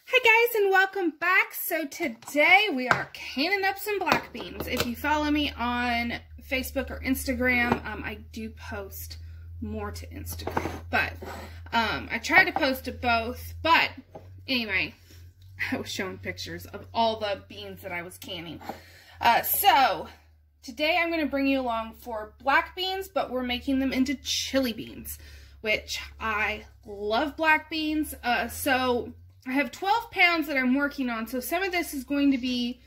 Hi guys, and welcome back. So today we are canning up some black beans. If you follow me on Facebook or Instagram, I do post more to Instagram, but I try to post to both. But anyway, I was showing pictures of all the beans that I was canning. So today I'm going to bring you along for black beans, but we're making them into chili beans, which I love black beans. So I have 12 pounds that I'm working on, so some of this is going to be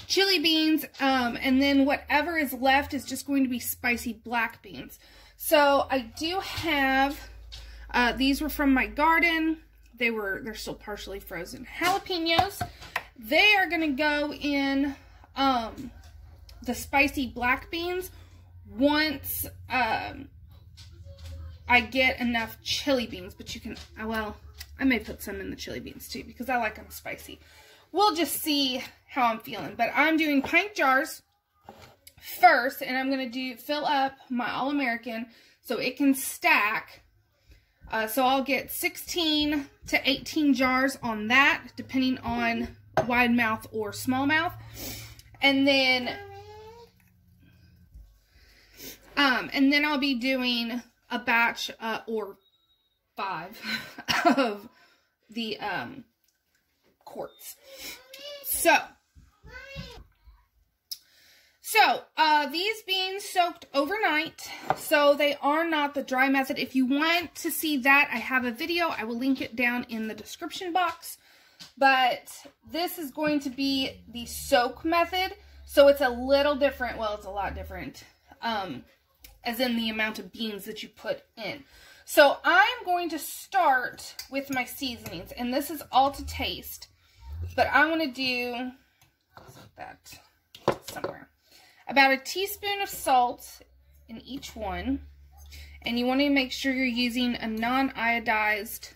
chili beans, and then whatever is left is just going to be spicy black beans. So I do have, these were from my garden. They're still partially frozen jalapenos. They are going to go in the spicy black beans once I get enough chili beans, but you can, well, I may put some in the chili beans too because I like them spicy. We'll just see how I'm feeling. But I'm doing pint jars first, and I'm going to fill up my All-American so it can stack. So I'll get 16 to 18 jars on that, depending on wide mouth or small mouth. And then I'll be doing a batch or 5 of the quarts. So these beans soaked overnight, so they are not the dry method. If you want to see that, I have a video. I will link it down in the description box. But this is going to be the soak method, so it's a little different. Well, it's a lot different, as in the amount of beans that you put in. So I'm going to start with my seasonings, and this is all to taste, but I'm going to do that somewhere. About a teaspoon of salt in each one, and you want to make sure you're using a non-iodized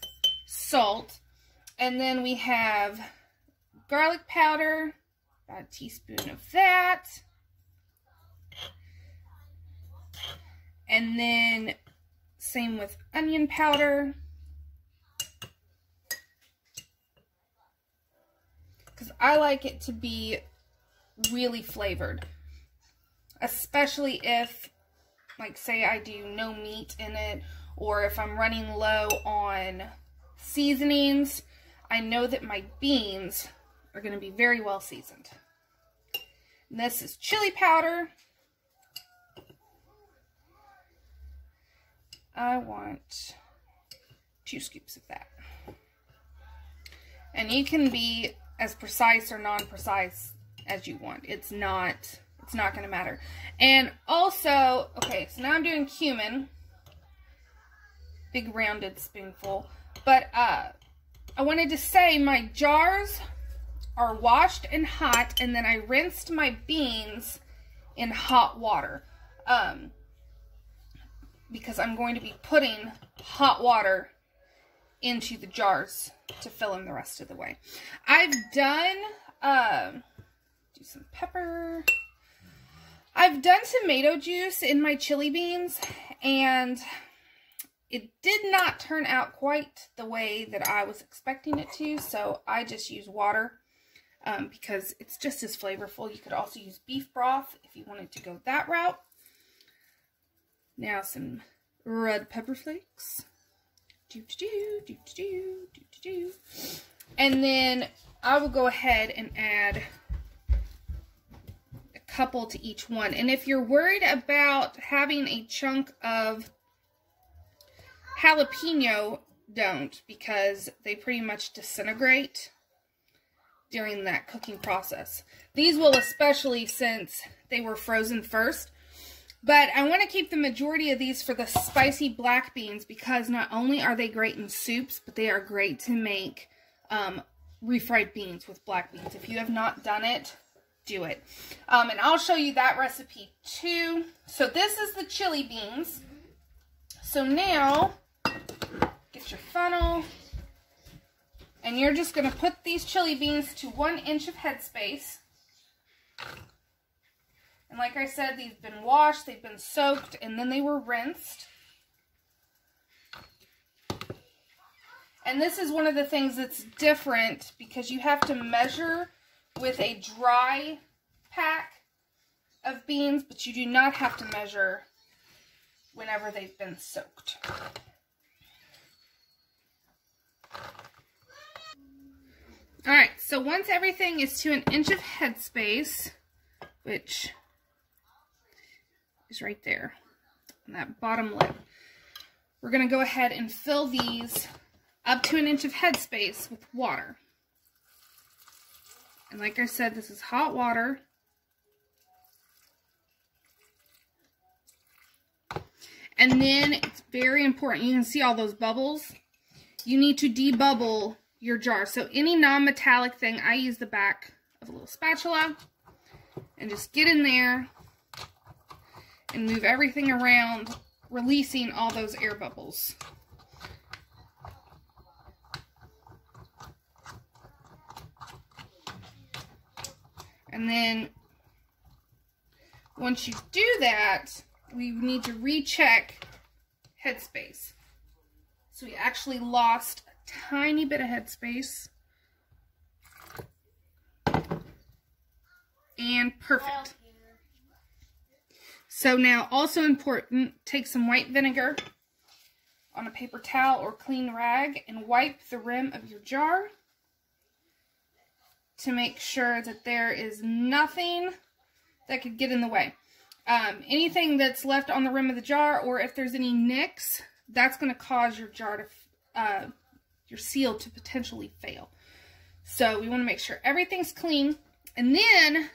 salt. And then we have garlic powder, about a teaspoon of that, and then same with onion powder, because I like it to be really flavored, especially if, like, say I do no meat in it, or if I'm running low on seasonings. I know that my beans are going to be very well seasoned. And this is chili powder. I want 2 scoops of that. And you can be as precise or non-precise as you want. It's not going to matter. And also, okay, so now I'm doing cumin. Big rounded spoonful. But I wanted to say my jars are washed and hot, and then I rinsed my beans in hot water. Because I'm going to be putting hot water into the jars to fill them the rest of the way. I've done, do some pepper. I've done tomato juice in my chili beans, and it did not turn out quite the way that I was expecting it to, so I just use water because it's just as flavorful. You could also use beef broth if you wanted to go that route. Now some red pepper flakes. And then I will go ahead and add a couple to each one. And if you're worried about having a chunk of jalapeno, don't, because they pretty much disintegrate during that cooking process. These will, especially since they were frozen first. But I want to keep the majority of these for the spicy black beans because not only are they great in soups, but they are great to make refried beans with black beans. If you have not done it, do it. And I'll show you that recipe too. So this is the chili beans. So now, get your funnel, and you're just going to put these chili beans to 1 inch of headspace. And like I said, these have been washed, they've been soaked, and then they were rinsed. And this is one of the things that's different because you have to measure with a dry pack of beans, but you do not have to measure whenever they've been soaked. Alright, so once everything is to 1 inch of headspace, which is right there on that bottom lip, we're going to go ahead and fill these up to 1 inch of headspace with water. And like I said, this is hot water. And then it's very important, you can see all those bubbles. You need to debubble your jar. So any non-metallic thing, I use the back of a little spatula and just get in there and move everything around, releasing all those air bubbles. And then once you do that, we need to recheck headspace. So we actually lost a tiny bit of headspace. And perfect. So now, also important, take some white vinegar on a paper towel or clean rag and wipe the rim of your jar to make sure that there is nothing that could get in the way. Anything that's left on the rim of the jar, or if there's any nicks, that's going to cause your jar to, your seal to potentially fail. So we want to make sure everything's clean. And then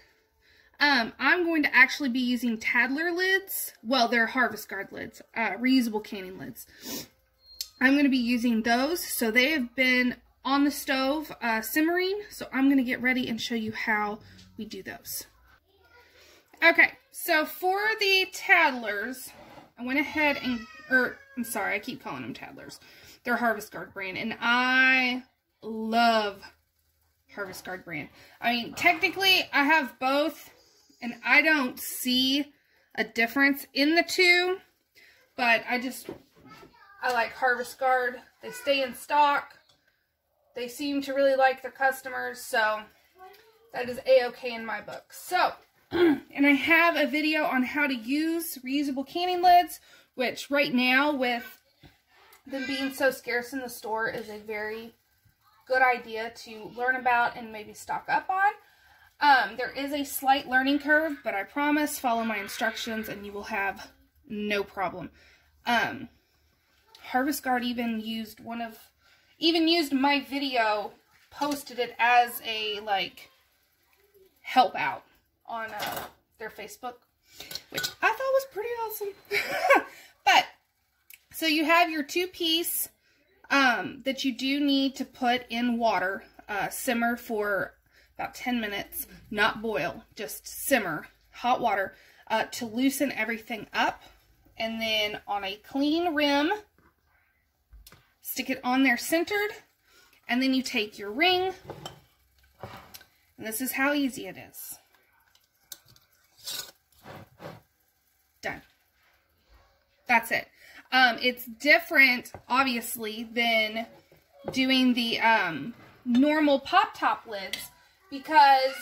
I'm going to actually be using Tadler lids. Well, they're Harvest Guard lids, reusable canning lids. I'm going to be using those. So they have been on the stove simmering. So I'm going to get ready and show you how we do those. Okay, so for the Tadlers, I went ahead and, I'm sorry, I keep calling them Tadlers. They're Harvest Guard brand, and I love Harvest Guard brand. I mean, technically, I have both, and I don't see a difference in the two, but I like Harvest Guard. They stay in stock. They seem to really like their customers, so that is a-okay in my book. So, and I have a video on how to use reusable canning lids, which right now, with them being so scarce in the store, is a very good idea to learn about and maybe stock up on. There is a slight learning curve, but I promise, follow my instructions and you will have no problem. Harvest Guard even used my video, posted it as a, like, help out on their Facebook, which I thought was pretty awesome. But, so you have your 2-piece that you do need to put in water, simmer for about 10 minutes, not boil, just simmer, hot water, to loosen everything up. And then on a clean rim, stick it on there centered, and then you take your ring, and this is how easy it is. Done. That's it. It's different, obviously, than doing the normal pop-top lids because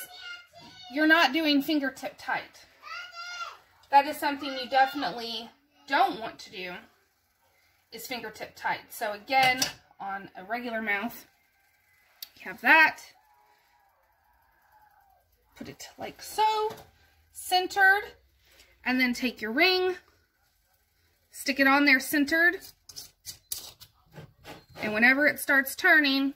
you're not doing fingertip tight. That is something you definitely don't want to do, is fingertip tight. So again, on a regular mouth, you have that. Put it like so, centered. And then take your ring, stick it on there centered, and whenever it starts turning,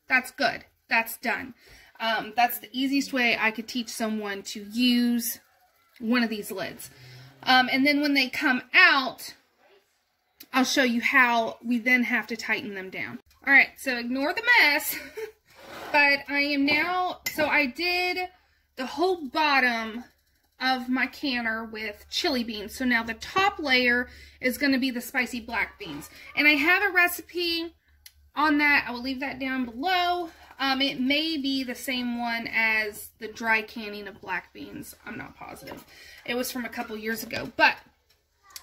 that's good. That's done. That's the easiest way I could teach someone to use one of these lids. And then when they come out, I'll show you how we then have to tighten them down. Alright, so ignore the mess, but I am now, so I did the whole bottom of my canner with chili beans. So now the top layer is going to be the spicy black beans. And I have a recipe on that. I will leave that down below. It may be the same one as the dry canning of black beans. I'm not positive. It was from a couple years ago. But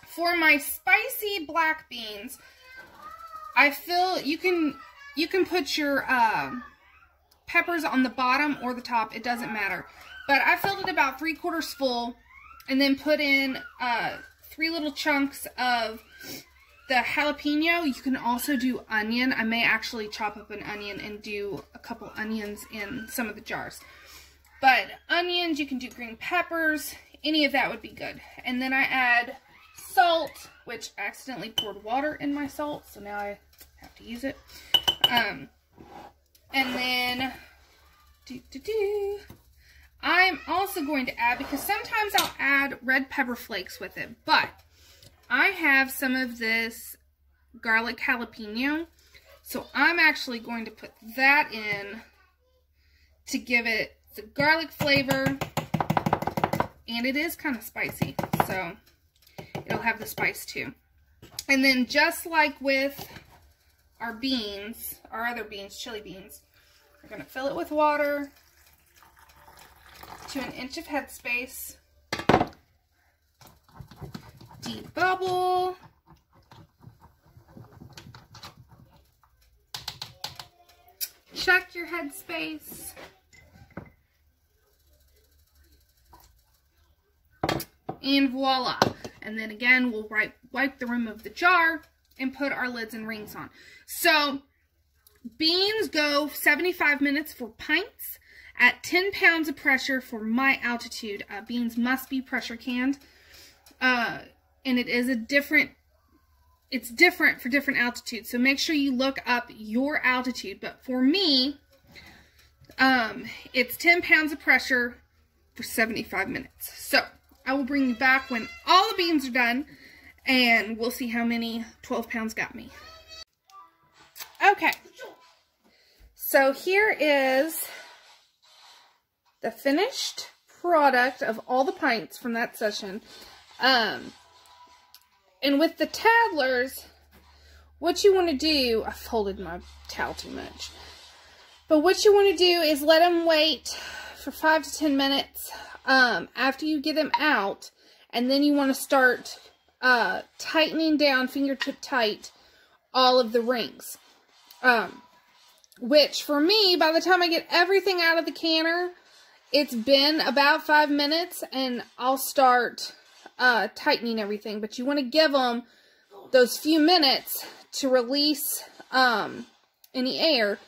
for my spicy black beans, I fill, you can put your peppers on the bottom or the top, it doesn't matter. But I filled it about 3/4 full, and then put in 3 little chunks of the jalapeno. You can also do onion. I may actually chop up an onion and do a couple onions in some of the jars. But onions, you can do green peppers, any of that would be good. And then I add salt, which I accidentally poured water in my salt, so now I have to use it. And then, I'm also going to add, because sometimes I'll add red pepper flakes with it, but I have some of this garlic jalapeno, so I'm actually going to put that in to give it the garlic flavor, and it is kind of spicy, so it'll have the spice too. And then just like with our beans, our other beans, chili beans, we're going to fill it with water to 1 inch of headspace. Debubble. Check your headspace. And voila. And then again, we'll wipe the rim of the jar and put our lids and rings on. So, beans go 75 minutes for pints at 10 pounds of pressure for my altitude. Beans must be pressure canned. And it is it's different for different altitudes. So make sure you look up your altitude. But for me, it's 10 pounds of pressure for 75 minutes. So I will bring you back when all the beans are done, and we'll see how many 12 pounds got me. Okay. So here is the finished product of all the pints from that session. And with the toddlers, what you want to do, I folded my towel too much, but what you want to do is let them wait for 5 to 10 minutes after you get them out, and then you want to start tightening down, fingertip tight, all of the rings. Which for me, by the time I get everything out of the canner, it's been about 5 minutes, and I'll start tightening everything. But you want to give them those few minutes to release any air,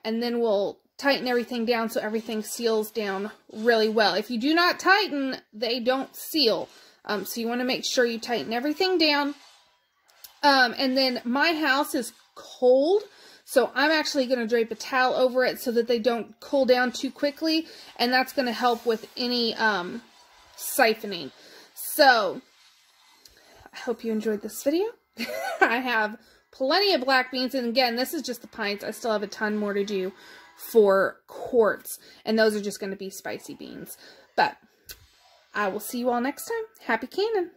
and then we'll tighten everything down so everything seals down really well. If you do not tighten, they don't seal. So you want to make sure you tighten everything down. And then my house is cold, so I'm actually going to drape a towel over it so that they don't cool down too quickly, and that's going to help with any siphoning. So, I hope you enjoyed this video. I have plenty of black beans, and again, this is just the pints. I still have a ton more to do for quarts, and those are just going to be spicy beans. But I will see you all next time. Happy canning!